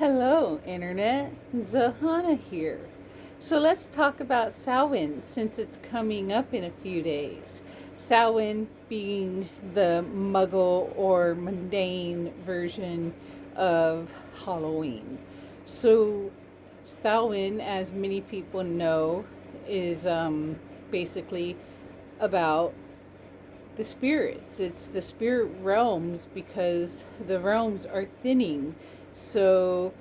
Hello, Internet. Zihauna here. So let's talk about Samhain since it's coming up in a few days. Samhain being the muggle or mundane version of Halloween. So, Samhain, as many people know, is basically about the spirits. It's the spirit realms because the realms are thinning. So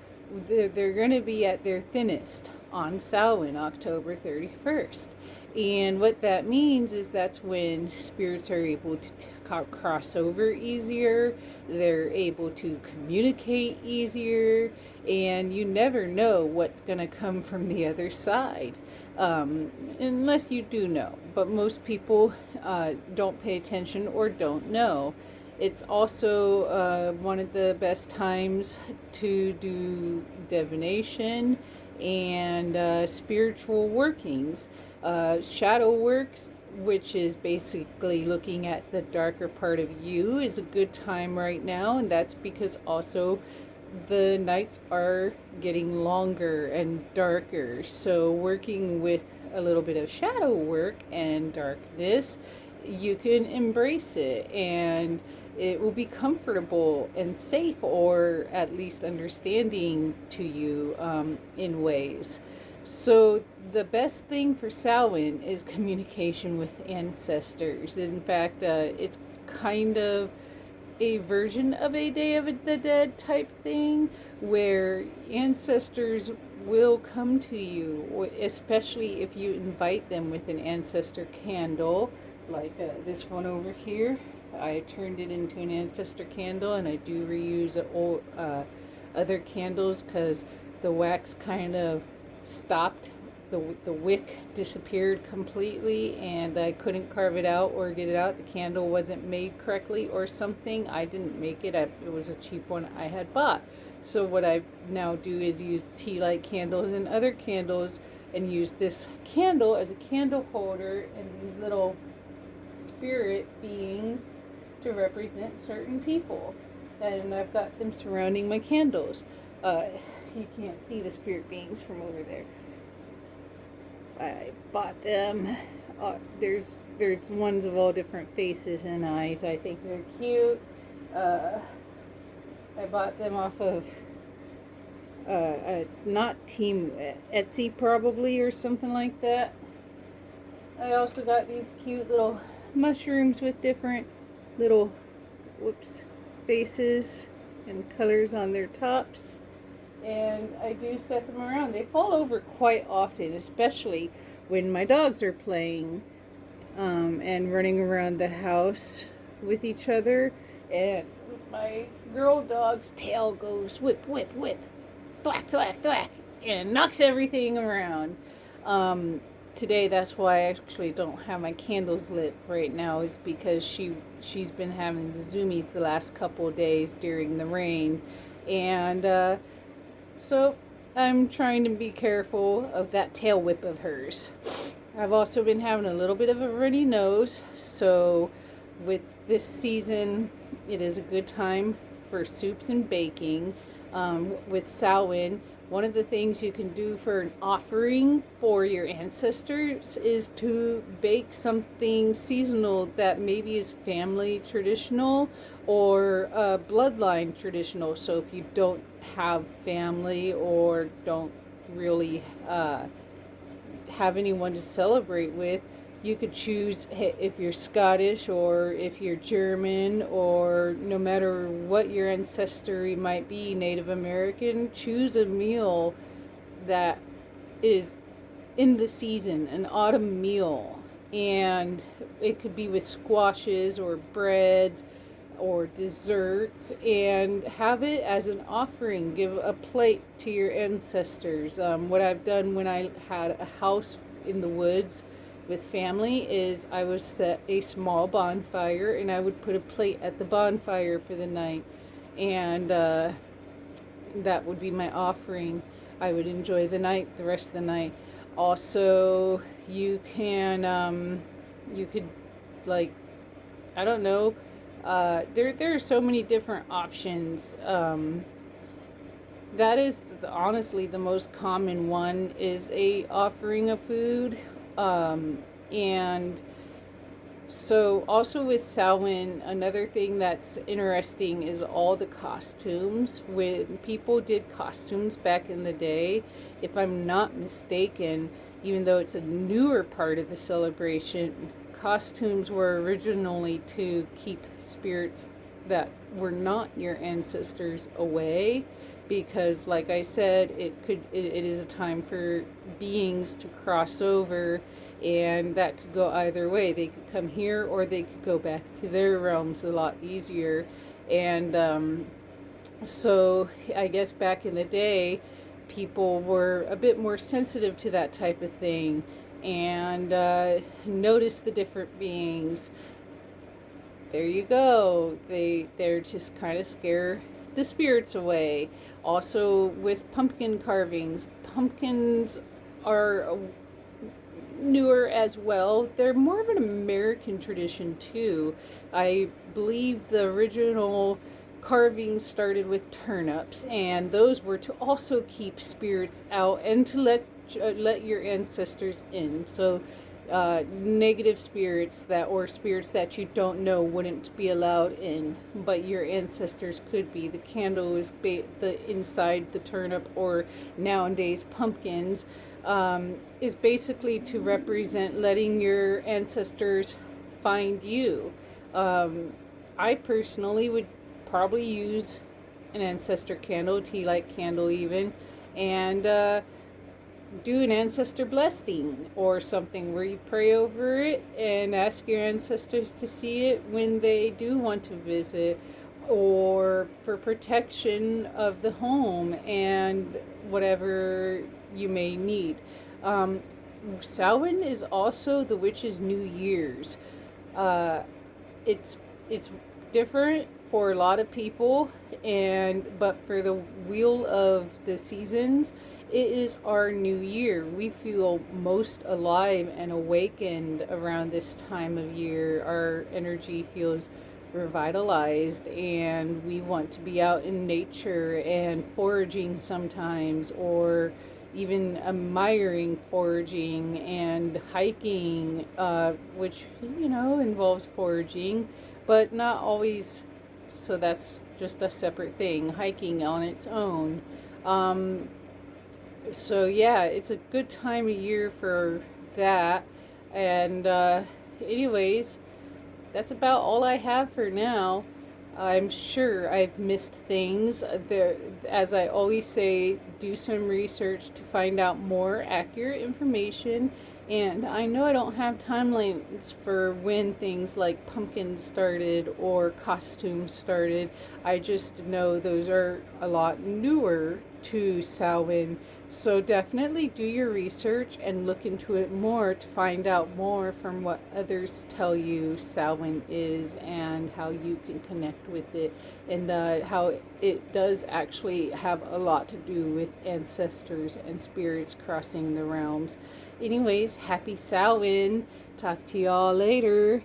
they're going to be at their thinnest on Samhain, October 31st. And what that means is that's when spirits are able to cross over easier, they're able to communicate easier, and you never know what's going to come from the other side. Unless you do know, but most people don't pay attention or don't know. It's also one of the best times to do divination and spiritual workings. Shadow works, which is basically looking at the darker part of you, is a good time right now, and that's because also the nights are getting longer and darker. So, working with a little bit of shadow work and darkness, you can embrace it and it will be comfortable and safe, or at least understanding to you in ways. So, the best thing for Samhain is communication with ancestors. In fact, it's kind of a version of a Day of the Dead type thing where ancestors will come to you, especially if you invite them with an ancestor candle, like this one over here. I turned it into an ancestor candle, and I do reuse old, other candles because the wax kind of stopped. The wick disappeared completely and I couldn't carve it out or get it out. The candle wasn't made correctly or something. I didn't make it. It was a cheap one I had bought. So what I now do is use tea light candles and other candles and use this candle as a candle holder and these little spirit beings to represent certain people. And I've got them surrounding my candles. You can't see the spirit beings from over there. I bought them. There's ones of all different faces and eyes. I think they're cute. I bought them off of not Team Etsy probably or something like that. I also got these cute little mushrooms with different little faces and colors on their tops. And I do set them around. They fall over quite often, especially when my dogs are playing and running around the house with each other. And my girl dog's tail goes whip, whip, whip, thwack, thwack, thwack, and knocks everything around. Today, that's why I actually don't have my candles lit right now, is because she's been having the zoomies the last couple of days during the rain. And so I'm trying to be careful of that tail whip of hers. I've also been having a little bit of a runny nose, so with this season, it is a good time for soups and baking. With Samhain, one of the things you can do for an offering for your ancestors is to bake something seasonal that maybe is family traditional or bloodline traditional. So if you don't have family or don't really have anyone to celebrate with, you could choose, if you're Scottish or if you're German or no matter what your ancestry might be, Native American, choose a meal that is in the season, an autumn meal. And it could be with squashes or breads or desserts, and have it as an offering. Give a plate to your ancestors. What I've done when I had a house in the woods with family is I would set a small bonfire and I would put a plate at the bonfire for the night, and that would be my offering. I would enjoy the rest of the night. Also, you could, like, I don't know, there are so many different options. that is honestly the most common one, is a offering of food. And so also with Samhain, another thing that's interesting is all the costumes. When people did costumes back in the day, if I'm not mistaken, even though it's a newer part of the celebration, costumes were originally to keep spirits that were not your ancestors away, because like I said, it is a time for beings to cross over, and that could go either way. They could come here or they could go back to their realms a lot easier. And so I guess back in the day, people were a bit more sensitive to that type of thing, and noticed the different beings. There you go. They're just kind of scare the spirits away. Also with pumpkin carvings, pumpkins are newer as well. They're more of an American tradition too. I believe the original carvings started with turnips, and those were to also keep spirits out and to let your ancestors in. So negative spirits that, or spirits that you don't know, wouldn't be allowed in, but your ancestors could be. The candle is the inside the turnip, or nowadays pumpkins, is basically to represent letting your ancestors find you. I personally would probably use an ancestor candle, tea light candle even, and do an ancestor blessing or something where you pray over it and ask your ancestors to see it when they do want to visit, or for protection of the home and whatever you may need. Samhain is also the witches' New Year's. Uh, it's different for a lot of people, and but for the wheel of the seasons, it is our new year. We feel most alive and awakened around this time of year. Our energy feels revitalized, and we want to be out in nature and foraging sometimes, or even admiring foraging and hiking, which involves foraging, but not always. So that's just a separate thing, hiking on its own. So yeah, it's a good time of year for that. And anyways, that's about all I have for now. I'm sure I've missed things. There, as I always say, do some research to find out more accurate information. And I know I don't have timelines for when things like pumpkins started or costumes started. I just know those are a lot newer to Samhain. So definitely do your research and look into it more to find out more from what others tell you Samhain is, and how you can connect with it, and how it does actually have a lot to do with ancestors and spirits crossing the realms. Anyways, happy Samhain. Talk to y'all later.